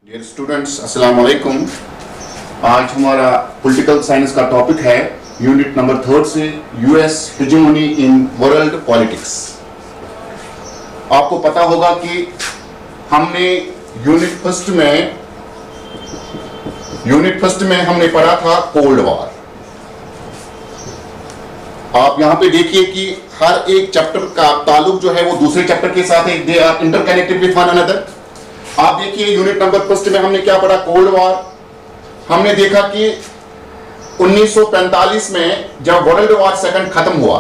Dear students, अस्सलाम वालेकुम। आज हमारा पॉलिटिकल साइंस का टॉपिक है यूनिट नंबर 3 से US hegemony in world politics. आपको पता होगा कि हमने यूनिट फर्स्ट में हमने पढ़ा था कोल्ड वॉर। आप यहां पे देखिए कि हर एक चैप्टर का ताल्लुक जो है वो दूसरे चैप्टर के साथ है, they are interconnected with one another. आप देखिए यूनिट नंबर 1 में हमने क्या पढ़ा, कोल्ड वॉर। हमने देखा कि 1945 में जब वर्ल्ड वॉर सेकंड खत्म हुआ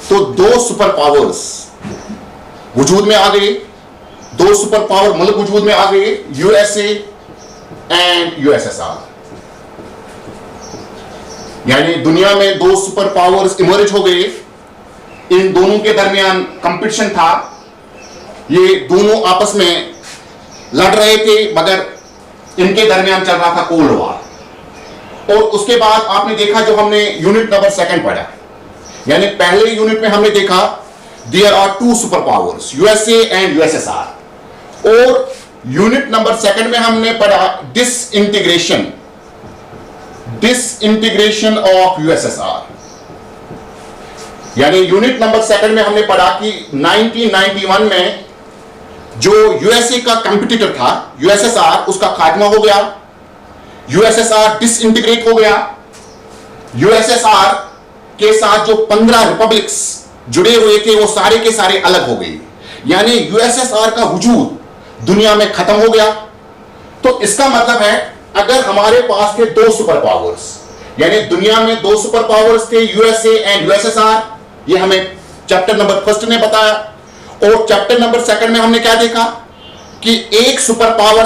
तो दो सुपर पावर्स वजूद में आ गए, दो सुपर पावर मुल्क वजूद में आ गए, यूएसए एंड यूएसएसआर। यानी दुनिया में दो सुपर पावर्स इमर्ज हो गए। इन दोनों के दरमियान कंपटीशन था, ये दोनों आपस में लड़ रहे थे, मगर इनके दरमियान चल रहा था कोल्ड वॉर। और उसके बाद आपने देखा जो हमने यूनिट नंबर 2 पढ़ा, यानी पहले यूनिट में हमने देखा there are two super powers, USA and USSR. और यूनिट नंबर 2 में हमने पढ़ा डिसइंटीग्रेशन ऑफ यूएसएसआर। यानी यूनिट नंबर 2 में हमने पढ़ा कि 1991 में जो यूएसए का कंपटीटर था यूएसएसआर, उसका खात्मा हो गया, यूएसएसआर डिसइंटीग्रेट हो गया। यूएसएसआर के साथ जो 15 रिपब्लिक्स जुड़े हुए थे वो सारे के सारे अलग हो गए, यानी यूएसएसआर का वजूद दुनिया में खत्म हो गया। तो इसका मतलब है अगर हमारे पास थे दो सुपर पावर्स, यानी दुनिया में दो सुपर पावर्स थे यूएसए एंड यूएसएसआर, ये हमें चैप्टर नंबर 1 ने बताया। और चैप्टर नंबर 2 में हमने क्या देखा कि एक सुपर पावर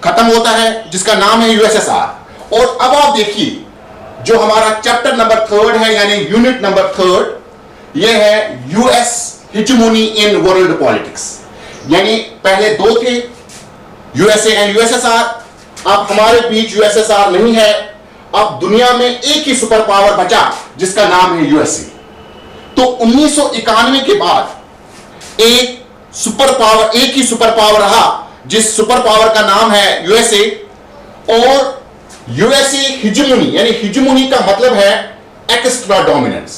खत्म होता है जिसका नाम है यूएसएसआर। और अब आप देखिए जो हमारा चैप्टर नंबर 3 है, यानी यूनिट नंबर 3, यह है US hegemony in world politics. यानी पहले दो थे यूएसए एंड यूएसएसआर, अब हमारे बीच यूएसएसआर नहीं है, अब दुनिया में एक ही सुपर पावर बचा जिसका नाम है यूएसए। तो 1991 के बाद एक ही सुपर पावर रहा जिस सुपर पावर का नाम है यूएसए। और यूएसए हेजेमोनी, यानी हेजेमोनी का मतलब है एक्स्ट्रा डोमिनेंस।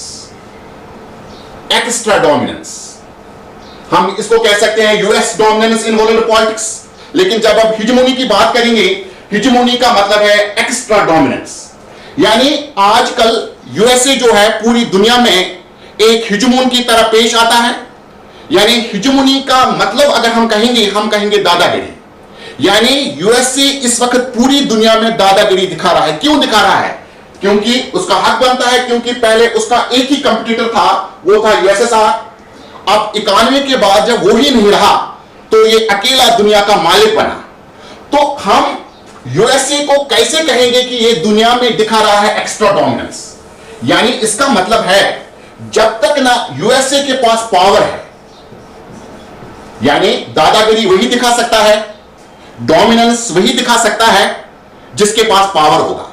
हम इसको कह सकते हैं US dominance in world politics. लेकिन जब आप हेजेमोनी की बात करेंगे, हेजेमोनी का मतलब है एक्स्ट्रा डोमिनेंस। यानी आजकल यूएसए जो है पूरी दुनिया में एक हेजेमोन की तरह पेश आता है। यानी हेजेमोनी का मतलब अगर हम कहेंगे दादागिरी। यानी यूएसए इस वक्त पूरी दुनिया में दादागिरी दिखा रहा है। क्यों दिखा रहा है? क्योंकि उसका हक बनता है, क्योंकि पहले उसका एक ही कंपटीटर था, वो था यूएसएसआर। अब 91 के बाद जब वो ही नहीं रहा तो ये अकेला दुनिया का मालिक बना। तो हम यूएसए को कैसे कहेंगे कि ये दुनिया में दिखा रहा है एक्स्ट्रा डोमिनेंस? यानी इसका मतलब है जब तक ना यूएसए के पास पावर है, यानी दादागिरी वही दिखा सकता है, डोमिनेंस वही दिखा सकता है जिसके पास पावर होगा।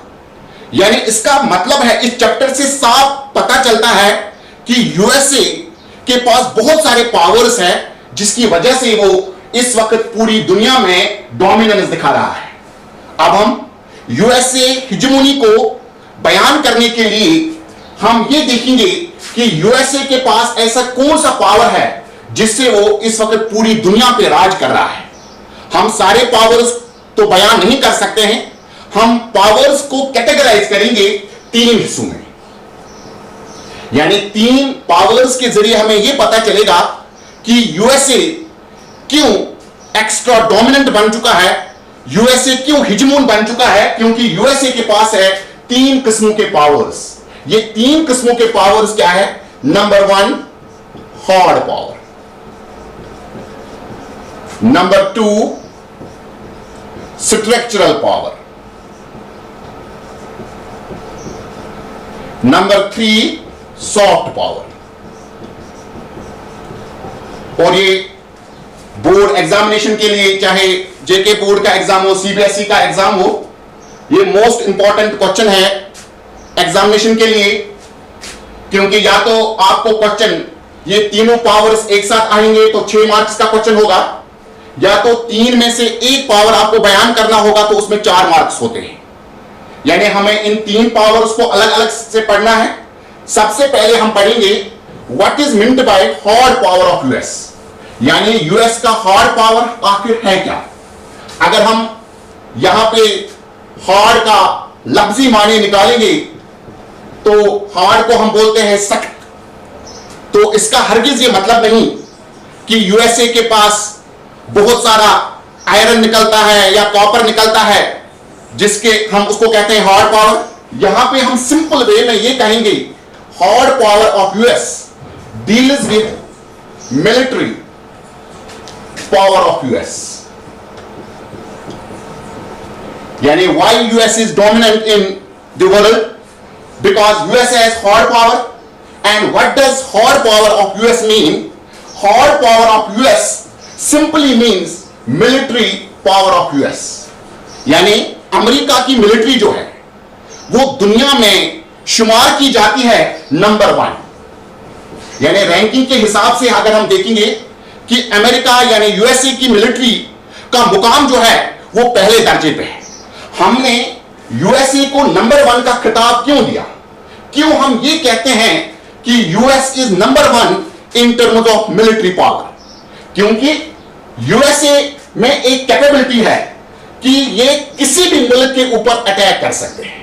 यानी इसका मतलब है इस चैप्टर से साफ पता चलता है कि यूएसए के पास बहुत सारे पावर्स हैं जिसकी वजह से वो इस वक्त पूरी दुनिया में डोमिनेंस दिखा रहा है। अब हम यूएसए हेजेमोनी को बयान करने के लिए हम ये देखेंगे कि यूएसए के पास ऐसा कौन सा पावर है जिससे वो इस वक्त पूरी दुनिया पे राज कर रहा है। हम सारे पावर्स तो बयान नहीं कर सकते हैं, हम पावर्स को कैटेगराइज करेंगे 3 हिस्सों में। यानी 3 पावर्स के जरिए हमें यह पता चलेगा कि यूएसए क्यों एक्स्ट्रा डोमिनेंट बन चुका है, यूएसए क्यों हेजेमोन बन चुका है। क्योंकि यूएसए के पास है 3 किस्मों के पावर्स। ये 3 किस्मों के पावर्स क्या है? Number 1 hard power, number 2 structural power, number 3 soft power. और ये बोर्ड एग्जामिनेशन के लिए, चाहे जेके बोर्ड का एग्जाम हो, सीबीएसई का एग्जाम हो, ये मोस्ट इंपॉर्टेंट क्वेश्चन है एग्जामिनेशन के लिए। क्योंकि या तो आपको क्वेश्चन ये तीनों पावर्स एक साथ आएंगे तो 6 मार्क्स का क्वेश्चन होगा, या तो 3 में से एक पावर आपको बयान करना होगा तो उसमें 4 मार्क्स होते हैं। यानी हमें इन 3 पावर्स को अलग अलग से पढ़ना है। सबसे पहले हम पढ़ेंगे what is meant by hard power of US, यानी यूएस का हार्ड पावर आखिर है क्या। अगर हम यहां पे हार्ड का लफ्जी माने निकालेंगे तो हार्ड को हम बोलते हैं सख्त, तो इसका हरगिज ये मतलब नहीं कि यूएसए के पास बहुत सारा आयरन निकलता है या कॉपर निकलता है जिसके हम उसको कहते हैं हार्ड पावर। यहां पे हम सिंपल वे में ये कहेंगे hard power of US deals with military power of US, यानी why US is dominant in the world because US has hard power. And what does hard power of US mean? Hard power of US simply means military power of US, यानी America की military जो है वो दुनिया में शुमार की जाती है नंबर 1। यानी रैंकिंग के हिसाब से अगर हम देखेंगे कि अमेरिका यानी यूएसए की मिलिट्री का मुकाम जो है वो पहले दर्जे पे है। हमने यूएसए को नंबर 1 का खिताब क्यों दिया? क्यों हम ये कहते हैं कि US is number 1 in terms of military power? क्योंकि यूएसए में एक कैपेबिलिटी है कि ये किसी भी मुल्क के ऊपर अटैक कर सकते हैं।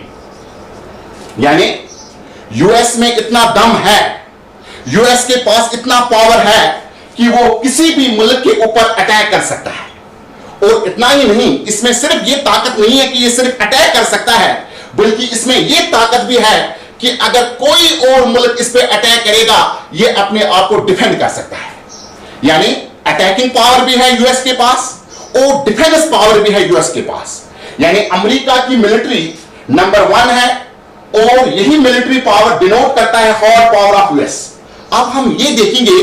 यानी यूएस में इतना दम है, यूएस के पास इतना पावर है कि वो किसी भी मुल्क के ऊपर अटैक कर सकता है। और इतना ही नहीं, इसमें सिर्फ ये ताकत नहीं है कि ये सिर्फ अटैक कर सकता है, बल्कि इसमें ये ताकत भी है कि अगर कोई और मुल्क इस पे अटैक करेगा ये अपने आप को डिफेंड कर सकता है। यानी अटैकिंग पावर भी है यूएस के पास और डिफेंस पावर भी है यूएस के पास। यानी अमेरिका की मिलिट्री नंबर 1 है और यही मिलिट्री पावर डिनोट करता है हार्ड पावर ऑफ यूएस। अब हम ये देखेंगे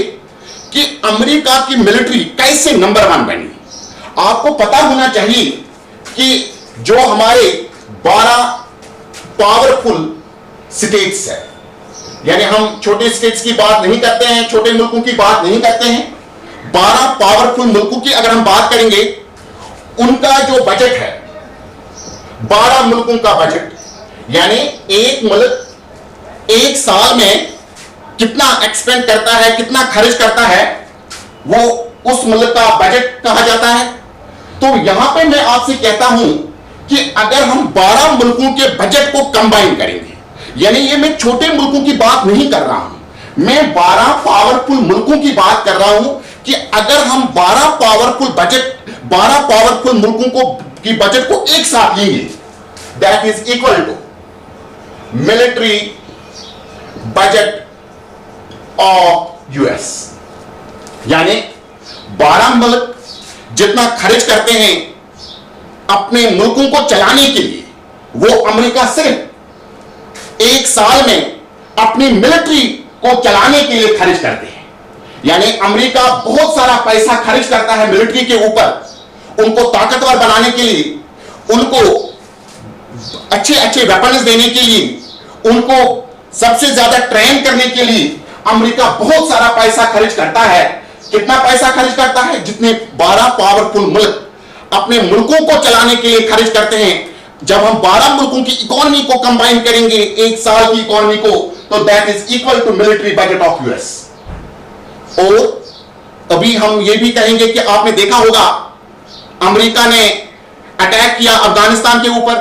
कि अमेरिका की मिलिट्री कैसे नंबर 1 बनी। आपको पता होना चाहिए कि जो हमारे 12 पावरफुल स्टेट्स है, यानी हम छोटे स्टेट्स की बात नहीं करते हैं, छोटे मुल्कों की बात नहीं करते हैं, 12 पावरफुल मुल्कों की अगर हम बात करेंगे, उनका जो बजट है 12 मुल्कों का बजट, यानी एक मुल्क एक साल में कितना एक्सपेंड करता है, कितना खर्च करता है, वो उस मुल्क का बजट कहा जाता है। तो यहां पे मैं आपसे कहता हूं कि अगर हम 12 मुल्कों के बजट को कंबाइन करेंगे, यानी ये मैं छोटे मुल्कों की बात नहीं कर रहा हूं, मैं 12 पावरफुल मुल्कों की बात कर रहा हूं कि अगर हम 12 पावरफुल मुल्कों को की बजट को एक साथ लेंगे, that is equal to military budget of US. यानी 12 मुल्क जितना खर्च करते हैं अपने मुल्कों को चलाने के लिए, वो अमेरिका सिर्फ एक साल में अपनी मिलिट्री को चलाने के लिए खर्च करते हैं। यानी अमेरिका बहुत सारा पैसा खर्च करता है मिलिट्री के ऊपर, उनको ताकतवर बनाने के लिए, उनको अच्छे अच्छे वेपन्स देने के लिए, उनको सबसे ज्यादा ट्रेन करने के लिए अमेरिका बहुत सारा पैसा खर्च करता है। कितना पैसा खर्च करता है? जितने 12 पावरफुल मुल्क अपने मुल्कों को चलाने के लिए खर्च करते हैं। जब हम 12 मुल्कों की इकोनॉमी को कंबाइन करेंगे एक साल की इकोनॉमी को, तो that is equal to military budget of US. और अभी हम ये भी कहेंगे कि आपने देखा होगा अमेरिका ने अटैक किया अफगानिस्तान के ऊपर,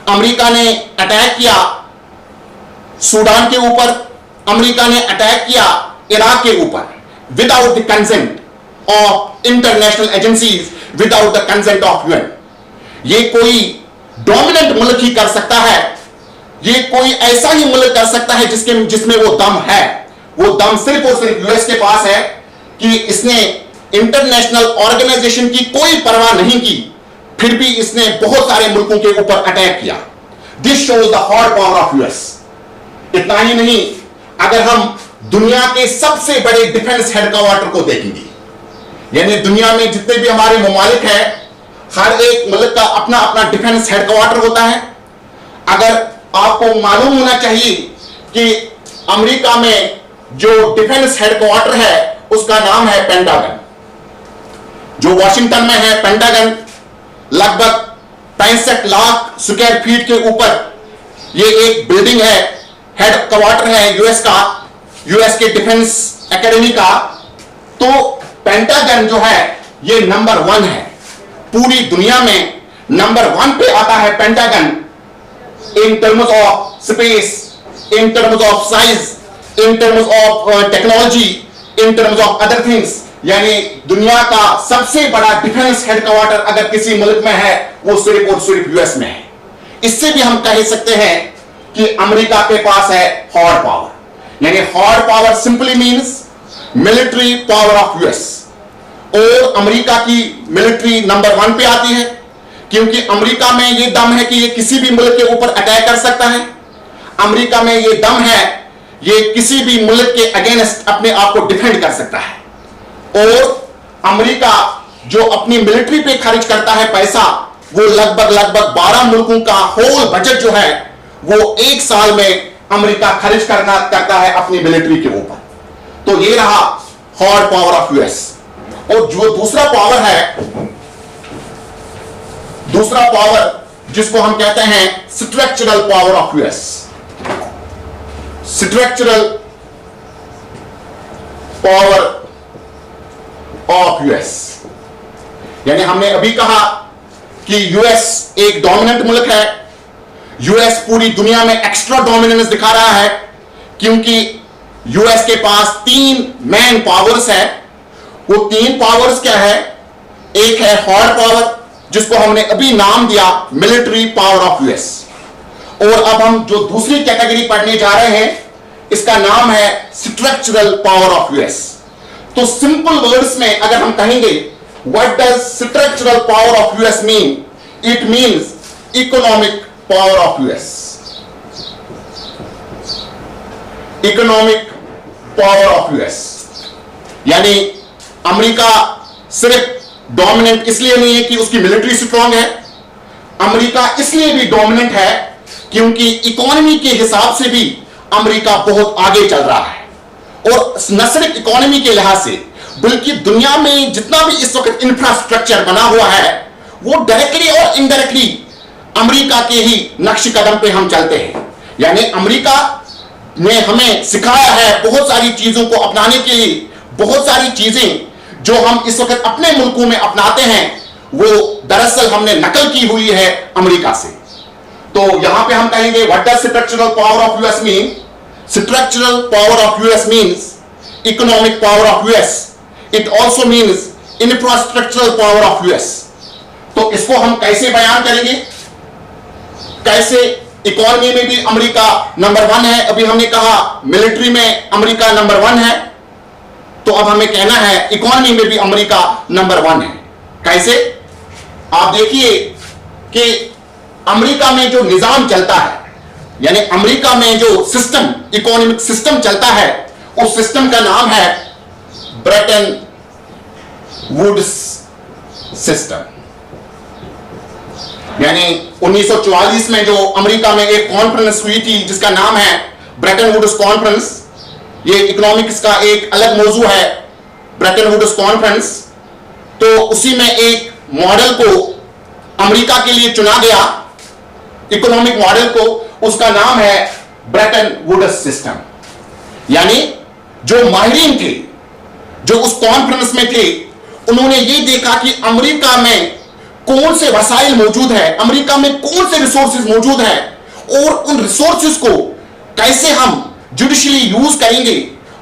अमेरिका ने अटैक किया सूडान के ऊपर, अमेरिका ने अटैक किया इराक के ऊपर without the consent of international agencies, without the consent of UN. ये कोई डोमिनेंट मुल्क ही कर सकता है, ये कोई ऐसा ही मुल्क कर सकता है जिसमें वो दम है। वो दम सिर्फ और सिर्फ यूएस के पास है कि इसने इंटरनेशनल ऑर्गेनाइजेशन की कोई परवाह नहीं की, फिर भी इसने बहुत सारे मुल्कों के ऊपर अटैक किया। This shows the hard power of US. इतना ही नहीं, अगर हम दुनिया के सबसे बड़े डिफेंस हेडक्वार्टर को देखेंगे, यानी दुनिया में जितने भी हमारे ममालिक हैं, हर एक मुल्क का अपना अपना डिफेंस हेडक्वार्टर होता है। अगर आपको मालूम होना चाहिए कि अमेरिका में जो डिफेंस हेडक्वार्टर है उसका नाम है पेंटागन। जो वॉशिंगटन में है पेंटागन, लगभग 65 लाख स्क्वायर फीट के ऊपर ये एक बिल्डिंग है, हेड क्वार्टर है यूएस का, यूएस के डिफेंस एकेडमी का। तो पेंटागन जो है ये नंबर 1 है, पूरी दुनिया में नंबर 1 पे आता है pentagon in terms of space, in terms of size, in terms of technology, in terms of other things. यानी दुनिया का सबसे बड़ा डिफेंस हेडक्वार्टर अगर किसी मुल्क में है वो सिर्फ और सिर्फ यूएस में है। इससे भी हम कह सकते हैं कि अमेरिका के पास है हॉट पावर, यानी hot power simply means military power of US. और अमेरिका की मिलिट्री नंबर 1 पे आती है क्योंकि अमेरिका में यह दम है कि ये किसी भी मुल्क के ऊपर अटैक कर सकता है। अमेरिका में यह दम है ये किसी भी मुल्क के अगेंस्ट अपने आप को डिफेंड कर सकता है। और अमेरिका जो अपनी मिलिट्री पे खर्च करता है पैसा, वो लगभग 12 मुल्कों का होल बजट जो है वो एक साल में अमेरिका खर्च करता है अपनी मिलिट्री के ऊपर। तो ये रहा हॉट पावर ऑफ यूएस। और जो दूसरा पावर जिसको हम कहते हैं structural power of US, structural power of US, यानी हमने अभी कहा कि यूएस एक डोमिनेंट मुल्क है। यूएस पूरी दुनिया में एक्स्ट्रा डोमिनेंस दिखा रहा है क्योंकि यूएस के पास 3 मेन पावर्स है। वो 3 पावर्स क्या है? एक है हॉट पावर जिसको हमने अभी नाम दिया मिलिट्री पावर ऑफ यूएस, और अब हम जो दूसरी कैटेगरी पढ़ने जा रहे हैं इसका नाम है स्ट्रक्चरल पावर ऑफ यूएस। तो सिंपल वर्ड्स में अगर हम कहेंगे what does structural power of US mean, it means economic power of US. Economic power of US यानी अमेरिका सिर्फ डोमिनेंट इसलिए नहीं है कि उसकी मिलिट्री स्ट्रांग है, अमेरिका इसलिए भी डोमिनेंट है क्योंकि इकोनॉमी के हिसाब से भी अमेरिका बहुत आगे चल रहा है। और न सिर्फ इकोनॉमी के लिहाज से बल्कि दुनिया में जितना भी इस वक्त इंफ्रास्ट्रक्चर बना हुआ है वो डायरेक्टली और इनडायरेक्टली अमेरिका के ही नक्श कदम पे हम चलते हैं। यानी अमेरिका ने हमें सिखाया है बहुत सारी चीजों को अपनाने के लिए। बहुत सारी चीजें जो हम इस वक्त अपने मुल्कों में अपनाते हैं वो दरअसल हमने नकल की हुई है अमेरिका से। तो यहां पे हम कहेंगे what does structural power of US mean? Structural power of US means economic power of US, it also means infrastructural power of US. तो इसको हम कैसे बयान करेंगे? कैसे इकोनॉमी में भी अमेरिका नंबर 1 है, अभी हमने कहा मिलिट्री में अमेरिका नंबर 1 है, तो अब हमें कहना है इकोनॉमी में भी अमेरिका नंबर 1 है। कैसे? आप देखिए कि अमेरिका में जो निजाम चलता है, यानी अमेरिका में जो सिस्टम, इकोनॉमिक सिस्टम चलता है, उस सिस्टम का नाम है ब्रेटन वुड्स सिस्टम। यानी 1944 में जो अमेरिका में एक कॉन्फ्रेंस हुई थी जिसका नाम है ब्रेटन वुड्स कॉन्फ्रेंस, ये इकोनॉमिक्स का एक अलग मौजू है ब्रेटन वुड्स कॉन्फ्रेंस। तो उसी में एक मॉडल को अमेरिका के लिए चुना गया, इकोनॉमिक मॉडल को, उसका नाम है ब्रेटन वुड्स सिस्टम। यानी जो माहिरीन थे जो उस कॉन्फ्रेंस में थे उन्होंने ये देखा कि अमेरिका में कौन से वसाइल मौजूद है, अमेरिका में कौन से रिसोर्सेज मौजूद है और उन रिसोर्सेज को कैसे हम जुडिशली यूज करेंगे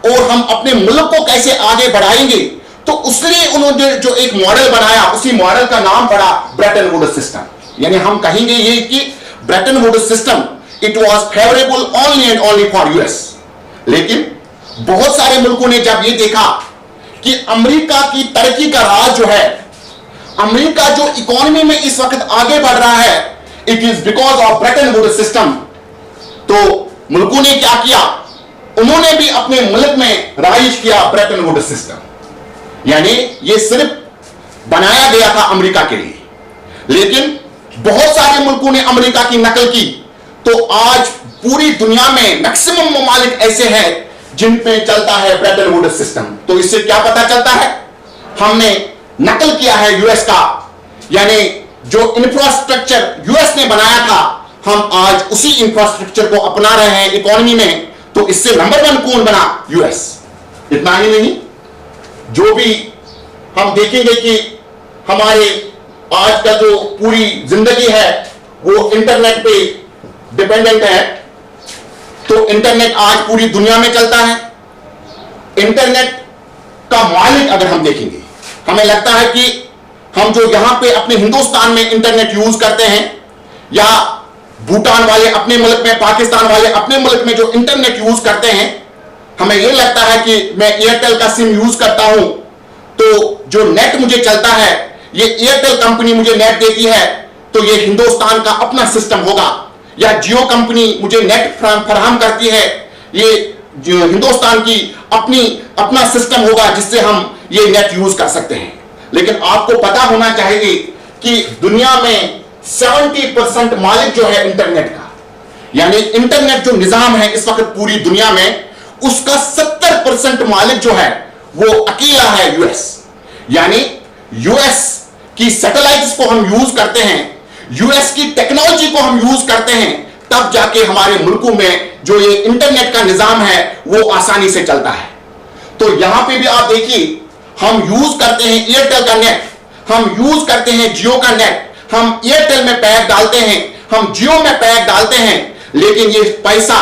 और हम अपने मुल्क को कैसे आगे बढ़ाएंगे। तो उसलिए उन्होंने जो एक मॉडल बनाया उसी मॉडल का नाम पड़ा ब्रेटन वुड्स सिस्टम। यानी हम कहेंगे ये कि Bretton Woods system it was favourable only and only for US. लेकिन बहुत सारे मुल्कों ने जब ये देखा कि अमेरिका की तरक्की का राज जो है, अमेरिका जो इकोनॉमी में इस वक्त आगे बढ़ रहा है, it is because of Bretton Woods system. तो मुल्कों ने क्या किया? उन्होंने भी अपने मुल्क में राइज किया ब्रेटन वुड्स सिस्टम। यानी ये सिर्फ बनाया गया था अमेरिका के लिए, लेकिन बहुत सारे मुल्कों ने अमेरिका की नकल की। तो आज पूरी दुनिया में मैक्सिमम ममालिक ऐसे हैं जिन पे चलता है ब्रेटन वुड्स सिस्टम। तो इससे क्या पता चलता है? हमने नकल किया है यूएस का, यानी जो इंफ्रास्ट्रक्चर यूएस ने बनाया था, हम आज उसी इंफ्रास्ट्रक्चर को अपना रहे हैं इकोनॉमी में। तो इससे नंबर 1 कौन बना? यूएस। इतना ही नहीं, जो भी हम देखेंगे कि हमारे आज का जो पूरी जिंदगी है वो इंटरनेट पे डिपेंडेंट है। तो इंटरनेट आज पूरी दुनिया में चलता है। इंटरनेट का मालिक अगर हम देखेंगे, हमें लगता है कि हम जो यहां पे अपने हिंदुस्तान में इंटरनेट यूज करते हैं, या भूटान वाले अपने मुल्क में, पाकिस्तान वाले अपने मुल्क में जो इंटरनेट यूज करते हैं, हमें यह लगता है कि मैं एयरटेल का सिम यूज करता हूं तो जो नेट मुझे चलता है, ये एयरटेल कंपनी मुझे नेट देती है, तो ये हिंदुस्तान का अपना सिस्टम होगा। या जियो कंपनी मुझे नेट फराहम करती है, ये जो हिंदुस्तान की अपना सिस्टम होगा जिससे हम ये नेट यूज कर सकते हैं। लेकिन आपको पता होना चाहिए कि दुनिया में 70% मालिक जो है इंटरनेट का, यानी इंटरनेट जो निजाम है इस वक्त पूरी दुनिया में, उसका 70% मालिक जो है वो अकेला है यूएस। यानी यूएस की सैटेलाइट्स को हम यूज करते हैं, यूएस की टेक्नोलॉजी को हम यूज करते हैं, तब जाके हमारे मुल्कों में जो ये इंटरनेट का निजाम है वो आसानी से चलता है। तो यहां पे भी आप देखिए, हम यूज करते हैं एयरटेल का नेट, हम यूज करते हैं जियो का नेट, हम एयरटेल में पैक डालते हैं, हम जियो में पैक डालते हैं, लेकिन ये पैसा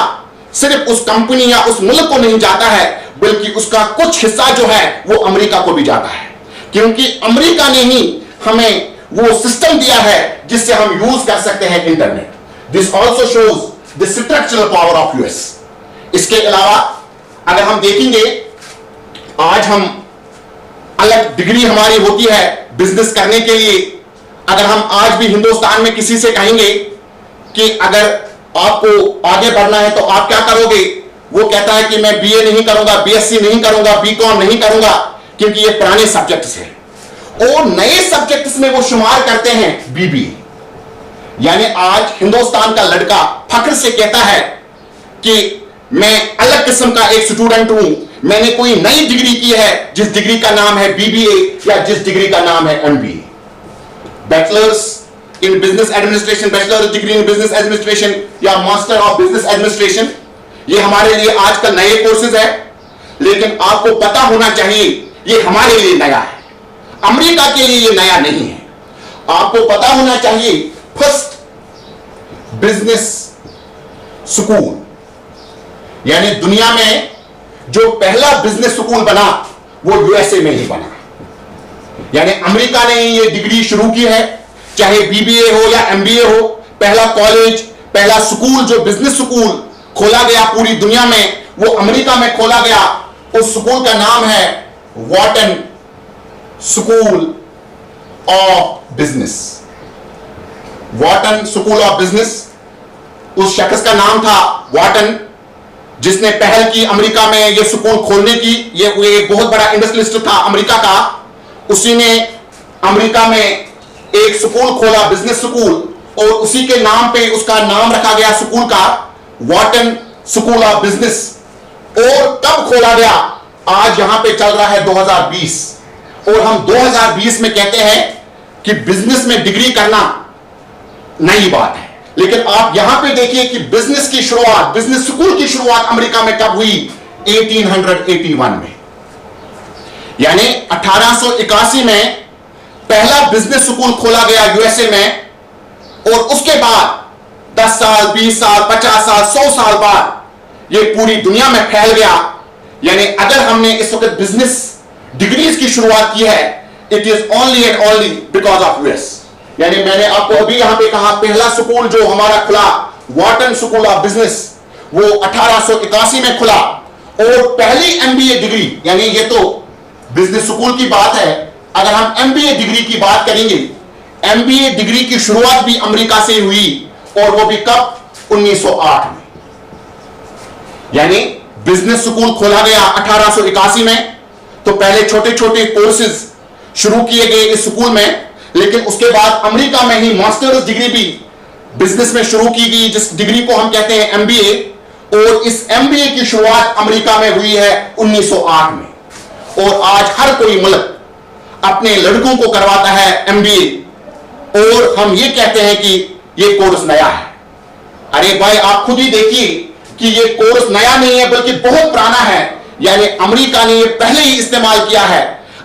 सिर्फ उस कंपनी या उस मुल्क को नहीं जाता है, बल्कि उसका कुछ हिस्सा जो है वो अमेरिका को भी जाता है, क्योंकि अमेरिका ने ही हमें वो सिस्टम दिया है जिससे हम यूज कर सकते हैं internet. This also shows the structural power of US. इसके अलावा अगर हम देखेंगे, आज हम अलग डिग्री हमारी होती है बिजनेस करने के लिए। अगर हम आज भी हिंदुस्तान में किसी से कहेंगे कि अगर आपको आगे बढ़ना है तो आप क्या करोगे, वो कहता है कि मैं बीए नहीं करूंगा, बीएससी नहीं करूंगा, बीकॉम नहीं करूंगा, क्योंकि ये पुराने सब्जेक्ट्स हैं। और नए सब्जेक्ट्स में वो शुमार करते हैं बीबीए। यानी आज हिंदुस्तान का लड़का फख्र से कहता है कि मैं अलग किस्म का एक स्टूडेंट हूं, मैंने कोई नई डिग्री की है जिस डिग्री का नाम है बीबीए या जिस डिग्री का नाम है MBA. Bachelors in business administration, bachelor degree in business administration या मास्टर ऑफ बिजनेस एडमिनिस्ट्रेशन, ये हमारे लिए आजकल नए कोर्सेज है। लेकिन आपको पता होना चाहिए ये हमारे लिए नया है, अमेरिका के लिए ये नया नहीं है। आपको पता होना चाहिए फर्स्ट बिजनेस स्कूल, यानी दुनिया में जो पहला बिजनेस स्कूल बना वो यूएसए में ही बना। यानी अमेरिका ने ये डिग्री शुरू की है, चाहे बीबीए हो या एमबीए हो। पहला कॉलेज, पहला स्कूल जो बिजनेस स्कूल खोला गया पूरी दुनिया में, वो अमेरिका में खोला गया। उस स्कूल का नाम है Wharton school of business. Wharton school of business, उस शख्स का नाम था वॉटन, जिसने पहल की अमेरिका में ये स्कूल खोलने की। ये एक बहुत बड़ा इंडस्ट्रियलिस्ट था अमेरिका का। उसी ने अमेरिका में एक स्कूल खोला, बिजनेस स्कूल, और उसी के नाम पे उसका नाम रखा गया स्कूल का, वॉटन स्कूल ऑफ बिजनेस। और कब खोला गया? आज यहां पे चल रहा है 2020, और हम 2020 में कहते हैं कि बिजनेस में डिग्री करना नई बात है। लेकिन आप यहां पे देखिए कि बिजनेस की शुरुआत, बिजनेस स्कूल की शुरुआत अमेरिका में कब हुई? 1881 में। यानी 1881 में पहला बिजनेस स्कूल खोला गया यूएसए में, और उसके बाद 10 साल, 20 साल, 50 साल, 100 साल बाद ये पूरी दुनिया में फैल गया। यानी अगर हमने इस वक्त बिजनेस डिग्रीज की शुरुआत की है, it is only and only because of US. यानी मैंने आपको अभी यहां पे कहा, पहला स्कूल जो हमारा खुला, वॉटन स्कूल ऑफ बिजनेस, वो 1881 में खुला। और पहली एमबीए डिग्री, यानी ये तो बिजनेस स्कूल की बात है, अगर हम एमबीए डिग्री की बात करेंगे, एमबीए डिग्री की शुरुआत भी अमेरिका से हुई, और वो भी कब? 1908 में। यानी बिजनेस स्कूल खोला गया 1881 में। तो पहले छोटे छोटे कोर्सेज शुरू किए गए इस स्कूल में, लेकिन उसके बाद अमेरिका में ही मास्टर्स डिग्री भी बिजनेस में शुरू की गई, जिस डिग्री को हम कहते हैं एमबीए। और इस एमबीए की शुरुआत अमेरिका में हुई है 1908 में। और आज हर कोई मुल्क अपने लड़कों को करवाता है एमबीए, और हम ये कहते हैं कि ये कोर्स नया है। अरे भाई, आप खुद ही देखिए कि ये कोर्स नया नहीं है बल्कि बहुत पुराना है। यानी अमेरिका ने ये पहले ही इस्तेमाल किया है,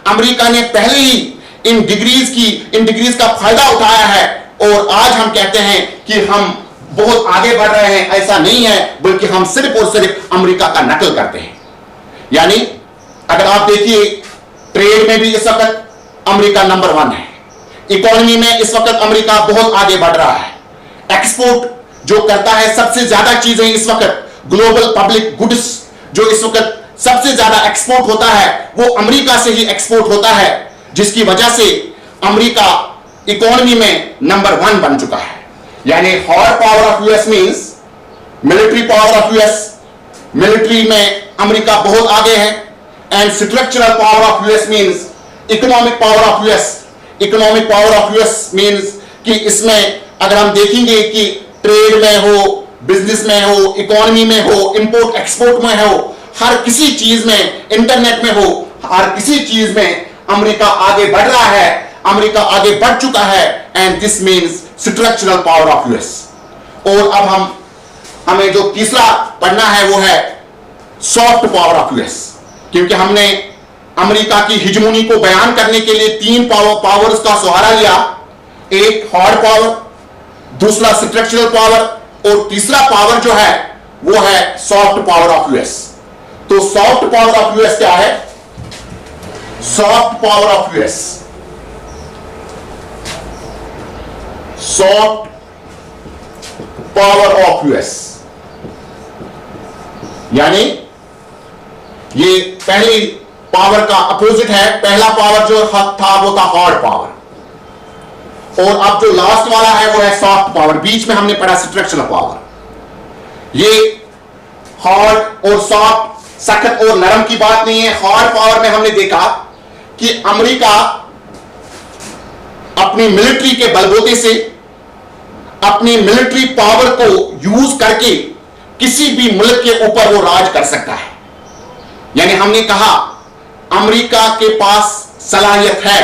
अमेरिका ने पहले ही इन डिग्रीज का फायदा उठाया है, और आज हम कहते हैं कि हम बहुत आगे बढ़ रहे हैं। ऐसा नहीं है, बल्कि हम सिर्फ और सिर्फ अमेरिका का नकल करते हैं। यानी अगर आप देखिए, ट्रेड में भी इस वक्त अमेरिका नंबर 1 है, इकोनॉमी में इस वक्त अमेरिका बहुत आगे बढ़ रहा है, एक्सपोर्ट जो करता है सबसे ज्यादा चीजें इस वक्त, ग्लोबल पब्लिक गुड्स जो इस वक्त सबसे ज्यादा एक्सपोर्ट होता है वो अमेरिका से ही एक्सपोर्ट होता है, जिसकी वजह से अमेरिका इकोनॉमी में नंबर 1 बन चुका है। यानी hard power of US means military power of US, military में अमेरिका बहुत आगे है, and structural power of US means economic power of US. Economic power of US means कि इसमें अगर हम देखेंगे कि ट्रेड में हो, बिजनेस में हो, इकोनॉमी में हो, इंपोर्ट एक्सपोर्ट में हो, हर किसी चीज में, इंटरनेट में हो, हर किसी चीज में अमेरिका आगे बढ़ रहा है, अमेरिका आगे बढ़ चुका है, and this means structural power of US. और अब हमें जो तीसरा पढ़ना है वो है सॉफ्ट पावर ऑफ यूएस, क्योंकि हमने अमेरिका की हिजमोनी को बयान करने के लिए 3 पावर्स का सहारा लिया, एक हार्ड पावर, दूसरा स्ट्रक्चरल पावर, और तीसरा पावर जो है वो है सॉफ्ट पावर ऑफ यूएस। तो सॉफ्ट पावर ऑफ यूएस क्या है? Soft power of US, soft power of US यानी ये पहली पावर का अपोजिट है। पहला पावर जो था वो था हार्ड पावर, और अब जो लास्ट वाला है वो है सॉफ्ट पावर। बीच में हमने पढ़ा स्ट्रक्चरल पावर। ये हार्ड और सॉफ्ट, सख्त और नरम की बात नहीं है। हार्ड पावर में हमने देखा कि अमेरिका अपनी मिलिट्री के बलबूते से, अपनी मिलिट्री पावर को यूज करके किसी भी मुल्क के ऊपर वो राज कर सकता है। यानी हमने कहा अमेरिका के पास सलाहियत है,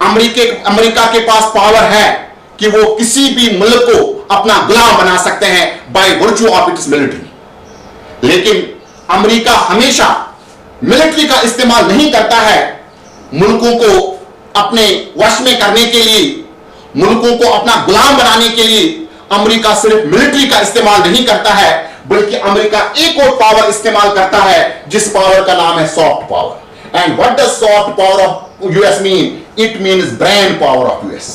अमेरिका के पास पावर है कि वो किसी भी मुल्क को अपना गुलाम बना सकते हैं by virtue of its military. लेकिन अमेरिका हमेशा मिलिट्री का इस्तेमाल नहीं करता है मुल्कों को अपने वश में करने के लिए, मुल्कों को अपना गुलाम बनाने के लिए। अमेरिका सिर्फ मिलिट्री का इस्तेमाल नहीं करता है, बल्कि अमेरिका एक और पावर इस्तेमाल करता है जिस पावर का नाम है soft power. And what does soft power of US mean? It means brain power of US.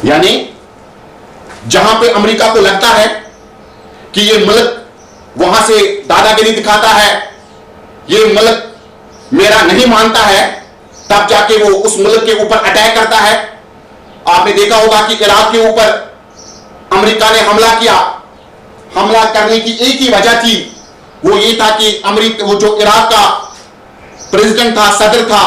यानी जहां पे अमेरिका को लगता है कि ये मुल्क वहां से दादागिरी दिखाता है, ये मुल्क मेरा नहीं मानता है, तब जाके वो उस मुल्क के ऊपर अटैक करता है। आपने देखा होगा कि इराक के ऊपर अमेरिका ने हमला किया। हमला करने की एक ही वजह थी, वो ये था कि अमेरिका, वो जो इराक का प्रेसिडेंट था, सदर था,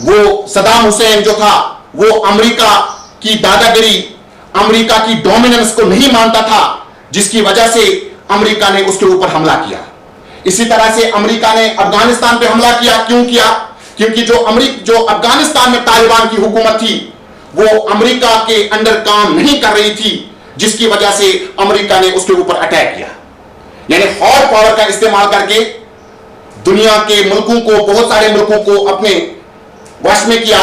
वो सदाम हुसैन जो था, वो अमेरिका की दादागिरी, अमेरिका की डोमिनेंस को नहीं मानता था, जिसकी वजह से अमेरिका ने उसके ऊपर हमला किया। इसी तरह से अमेरिका ने अफगानिस्तान पे हमला किया। क्यों किया? क्योंकि जो अफगानिस्तान में तालिबान की हुकूमत थी वो अमेरिका के अंडर काम नहीं कर रही थी, जिसकी वजह से अमेरिका ने उसके ऊपर अटैक किया। यानी हार्ड पावर का इस्तेमाल करके दुनिया के मुल्कों को, बहुत सारे मुल्कों को अपने वश में किया।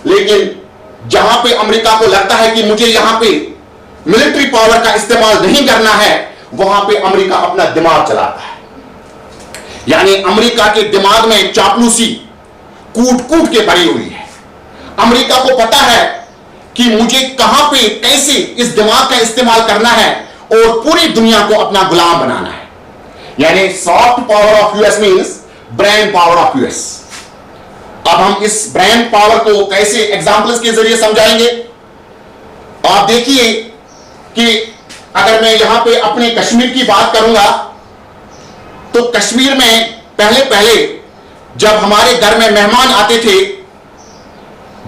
लेकिन जहां पे अमेरिका को लगता है कि मुझे यहां पे मिलिट्री पावर का इस्तेमाल नहीं करना है, वहां पे अमेरिका अपना दिमाग चलाता है। यानी अमेरिका के दिमाग में चापलूसी कूट कूट के भरी हुई है। अमेरिका को पता है कि मुझे कहां पे कैसे इस दिमाग का इस्तेमाल करना है और पूरी दुनिया को अपना गुलाम बनाना है। यानी soft power of US means brain power of US. अब हम इस ब्रेन पावर को कैसे एग्जांपल्स के जरिए समझाएंगे। आप देखिए कि अगर मैं यहां पे अपने कश्मीर की बात करूंगा तो कश्मीर में पहले जब हमारे घर में मेहमान आते थे,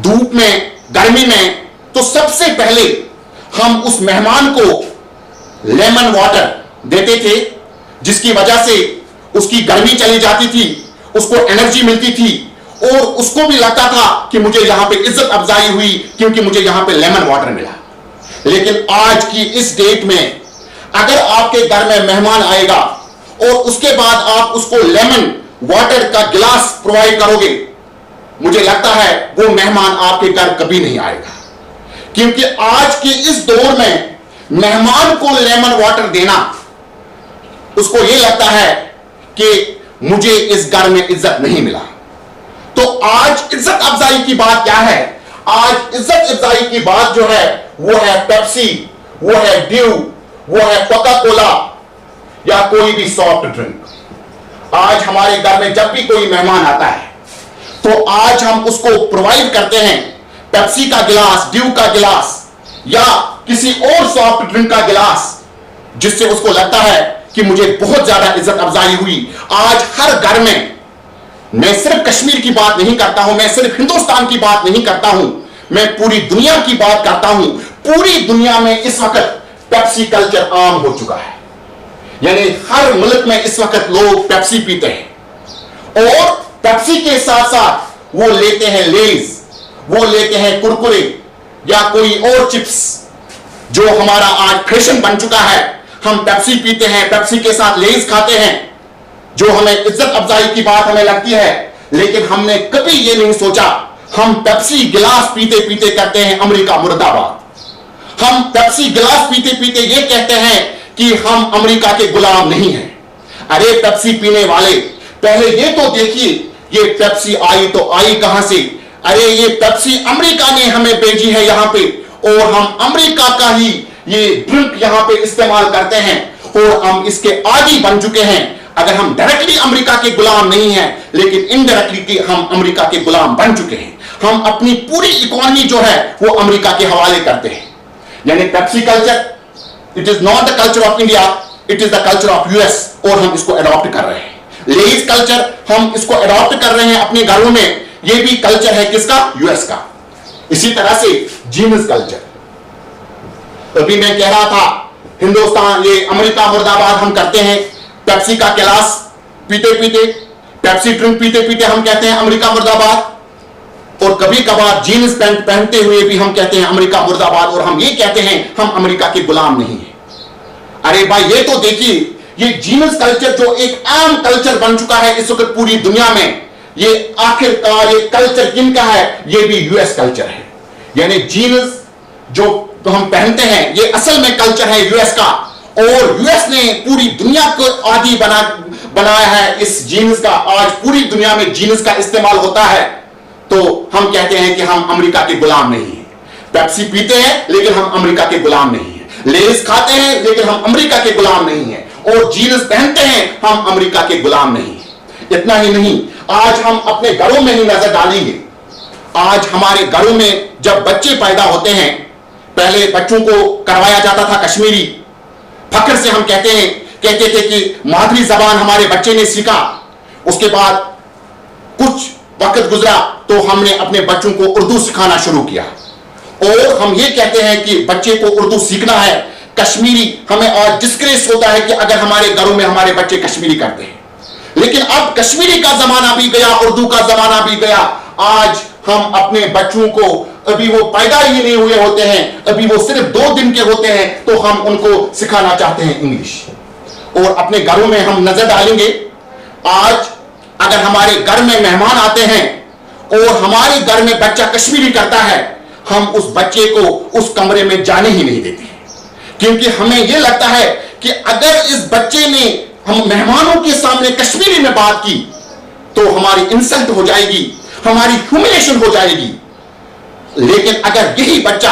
धूप में, गर्मी में, तो सबसे पहले हम उस मेहमान को लेमन वाटर देते थे, जिसकी वजह से उसकी गर्मी चली जाती थी उसको एनर्जी मिलती थी और उसको भी लगता था कि मुझे यहां पे इज्जत अफजाई हुई क्योंकि मुझे यहां पे लेमन वाटर मिला। लेकिन आज की इस डेट में अगर आपके घर में मेहमान आएगा और उसके बाद आप उसको लेमन वाटर का गिलास प्रोवाइड करोगे, मुझे लगता है वो मेहमान आपके घर कभी नहीं आएगा। क्योंकि आज के इस दौर में मेहमान को लेमन वाटर देना, उसको यह लगता है कि मुझे इस घर में इज्जत नहीं मिला। तो आज इज्जत अफजाई की बात क्या है? आज इज्जत अफजाई की बात जो है वो है पेप्सी, वो है ड्यू, वो है कोका कोला या कोई भी सॉफ्ट ड्रिंक। आज हमारे घर में जब भी कोई मेहमान आता है तो आज हम उसको प्रोवाइड करते हैं पेप्सी का गिलास, ड्यू का गिलास या किसी और सॉफ्ट ड्रिंक का गिलास, जिससे उसको लगता है कि मुझे बहुत ज्यादा इज्जत अफजाई हुई। आज हर घर में, मैं सिर्फ कश्मीर की बात नहीं करता हूं, मैं सिर्फ हिंदुस्तान की बात नहीं करता हूं, मैं पूरी दुनिया की बात करता हूं। पूरी दुनिया में इस वक्त पेप्सी कल्चर आम हो चुका है। यानी हर मुल्क में इस वक्त लोग पेप्सी पीते हैं और पेप्सी के साथ साथ वो लेते हैं लेज, वो लेते हैं कुरकुरे या कोई और चिप्स, जो हमारा आज फैशन बन चुका है। हम पेप्सी पीते हैं, पेप्सी के साथ लेज खाते हैं, जो हमें इज्जत अफजाई की बात हमें लगती है। लेकिन हमने कभी ये नहीं सोचा, हम पेप्सी गिलास पीते पीते कहते हैं अमेरिका मुर्दाबाद। हम पेप्सी गिलास पीते पीते ये कहते हैं कि हम अमेरिका के गुलाम नहीं हैं। अरे पेप्सी पीने वाले, पहले ये तो देखिए ये पेप्सी आई तो आई कहां से? अरे ये पेप्सी अमेरिका ने हमें भेजी है यहां पे और हम अमेरिका का ही ये ड्रिंक यहां पे इस्तेमाल करते हैं और हम इसके आदी बन चुके हैं। अगर हम डायरेक्टली अमेरिका के गुलाम नहीं हैं, लेकिन इनडायरेक्टली हम अमेरिका के गुलाम बन चुके हैं। हम अपनी पूरी इकोनॉमी जो है वो अमेरिका के हवाले करते हैं। यानी Pepsi culture, it is not the culture of India, it is the culture of US और हम इसको अडॉप्ट कर रहे हैं। लेज कल्चर हम इसको अडॉप्ट कर रहे हैं अपने घरों में, ये भी कल्चर है किसका? यूएस का। इसी तरह से जीनस कल्चर, अभी मैं कह रहा था हिंदुस्तान, ये अमेरिका मुर्दाबाद हम करते हैं। पेप्सी का गिलास पीते पीते, पेप्सी ड्रिंक पीते पीते हम कहते हैं अमेरिका मुर्दाबाद, और कभी कभार जीन्स पैंट पहनते हुए भी हम कहते हैं अमेरिका मुर्दाबाद और हम ये कहते हैं हम अमेरिका के गुलाम नहीं हैं। अरे भाई ये तो देखिए, ये जीनस कल्चर जो एक आम कल्चर बन चुका है इस वक्त पूरी दुनिया में, ये आखिरकार ये कल्चर किनका है? ये भी यूएस कल्चर है। यानी जीन्स जो तो हम पहनते हैं ये असल में कल्चर है यूएस का, और यूएस ने पूरी दुनिया को आदी बनाया है इस जीन्स का। आज पूरी दुनिया में जीन्स का इस्तेमाल होता है, तो हम कहते हैं कि हम अमेरिका के गुलाम नहीं हैं। पेप्सी पीते हैं लेकिन हम अमेरिका के गुलाम नहीं हैं, लेज खाते हैं लेकिन हम अमेरिका के गुलाम नहीं हैं, और जीन्स पहनते हैं हम अमेरिका के गुलाम नहीं हैं। इतना ही नहीं, आज हम अपने घरों में ही नजर डालेंगे। आज हमारे घरों में जब बच्चे पैदा होते हैं, पहले बच्चों को करवाया जाता था कश्मीरी, फख्र से हम कहते थे कि मादरी जबान हमारे बच्चे ने सीखा। उसके बाद कुछ वक्त गुजरा तो हमने अपने बच्चों को उर्दू सिखाना शुरू किया, और हम ये कहते हैं कि बच्चे को उर्दू सीखना है, कश्मीरी। हमें आज डिस्करेज होता है कि अगर हमारे घरों में हमारे बच्चे कश्मीरी करते हैं, लेकिन अब कश्मीरी का जमाना भी गया, उर्दू का जमाना भी गया। आज हम अपने बच्चों को, अभी वो पैदा ही नहीं हुए होते हैं, अभी वो सिर्फ 2 दिन के होते हैं, तो हम उनको सिखाना चाहते हैं इंग्लिश। और अपने घरों में हम नजर डालेंगे, आज अगर हमारे घर में मेहमान आते हैं और हमारे घर में बच्चा कश्मीरी करता है, हम उस बच्चे को उस कमरे में जाने ही नहीं देते, क्योंकि हमें यह लगता है कि अगर इस बच्चे ने हम मेहमानों के सामने कश्मीरी में बात की तो हमारी इंसल्ट हो जाएगी, हमारी ह्यूमिलेशन हो जाएगी। लेकिन अगर यही बच्चा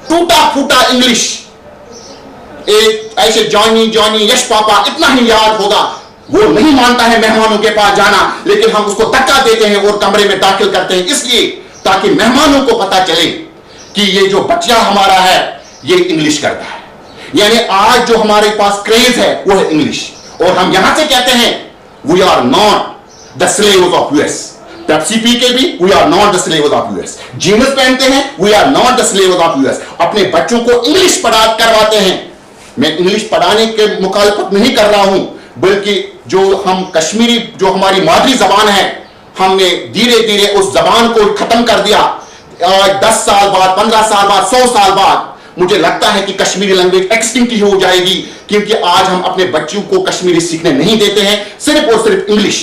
टूटा फूटा इंग्लिश, एक ऐसे जॉनी जॉनी यश पापा इतना ही याद होगा, वो नहीं मानता है मेहमानों के पास जाना, लेकिन हम उसको धक्का देते हैं और कमरे में दाखिल करते हैं, इसलिए ताकि मेहमानों को पता चले कि ये जो बच्चा हमारा है ये इंग्लिश करता है। यानी आज जो हमारे पास क्रेज है वो है इंग्लिश, और हम यहां से कहते हैं we are not the slaves of US. Pepsi पी के भी we are not the slaves of US. Jeans पहनते हैं we are not the slaves of US. अपने बच्चों को इंग्लिश पढ़ा करवाते हैं। मैं इंग्लिश पढ़ाने के मुखालफत नहीं कर रहा हूं, बल्कि जो हम कश्मीरी, जो हमारी मादरी जबान है, हमने धीरे धीरे उस जबान को खत्म कर दिया। 10 साल बाद, 15 साल बाद, 100 साल बाद मुझे लगता है कि कश्मीरी लैंग्वेज एक्सटिंक्ट ही हो जाएगी, क्योंकि आज हम अपने बच्चों को कश्मीरी सीखने नहीं देते हैं, सिर्फ और सिर्फ इंग्लिश।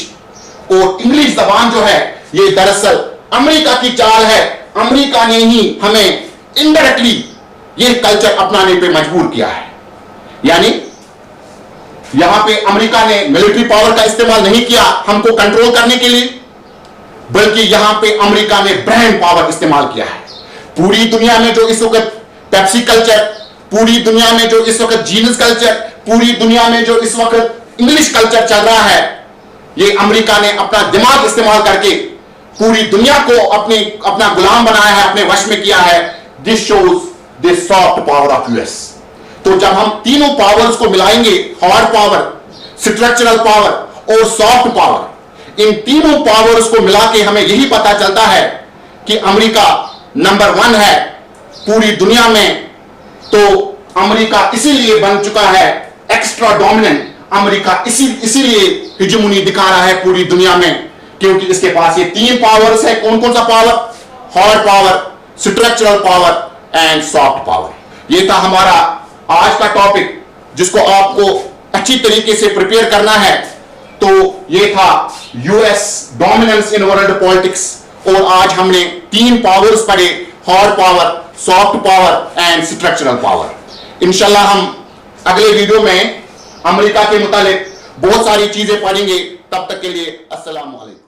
और इंग्लिश जबान जो है, ये दरअसल अमेरिका की चाल है। अमेरिका ने ही हमें इनडायरेक्टली ये कल्चर अपनाने पे मजबूर किया है। यानी यहां पे अमेरिका ने मिलिट्री पावर का इस्तेमाल नहीं किया हमको कंट्रोल करने के लिए, बल्कि यहां पे अमेरिका ने ब्रांड पावर इस्तेमाल किया है। पूरी दुनिया में जो इस वक्त पेप्सी कल्चर, पूरी दुनिया में जो इस वक्त जीनस कल्चर, पूरी दुनिया में जो इस वक्त इंग्लिश कल्चर चल रहा है, ये अमेरिका ने अपना दिमाग इस्तेमाल करके पूरी दुनिया को अपना गुलाम बनाया है, अपने वश में किया है। This shows the soft power of US. तो जब हम तीनों पावर्स को मिलाएंगे, हार्ड पावर, स्ट्रक्चरल पावर और सॉफ्ट पावर, इन तीनों पावर्स को मिला के हमें यही पता चलता है कि अमेरिका नंबर 1 है पूरी दुनिया में। तो अमेरिका इसीलिए बन चुका है एक्स्ट्रा डोमिनेंट। अमेरिका इसीलिए हिजमनी दिखा रहा है पूरी दुनिया में, क्योंकि इसके पास ये 3 पावर्स है। कौन कौन सा power? Hard power, structural power and soft power. ये था हमारा आज का टॉपिक, जिसको आपको अच्छी तरीके से प्रिपेयर करना है। तो ये था US dominance in world politics, और आज हमने 3 पावर्स पढ़े, hard power, soft power and structural power. इंशाल्लाह हम अगले वीडियो में अमेरिका के मुतालिक बहुत सारी चीजें पढ़ेंगे। तब तक के लिए अस्सलाम वालेकुम।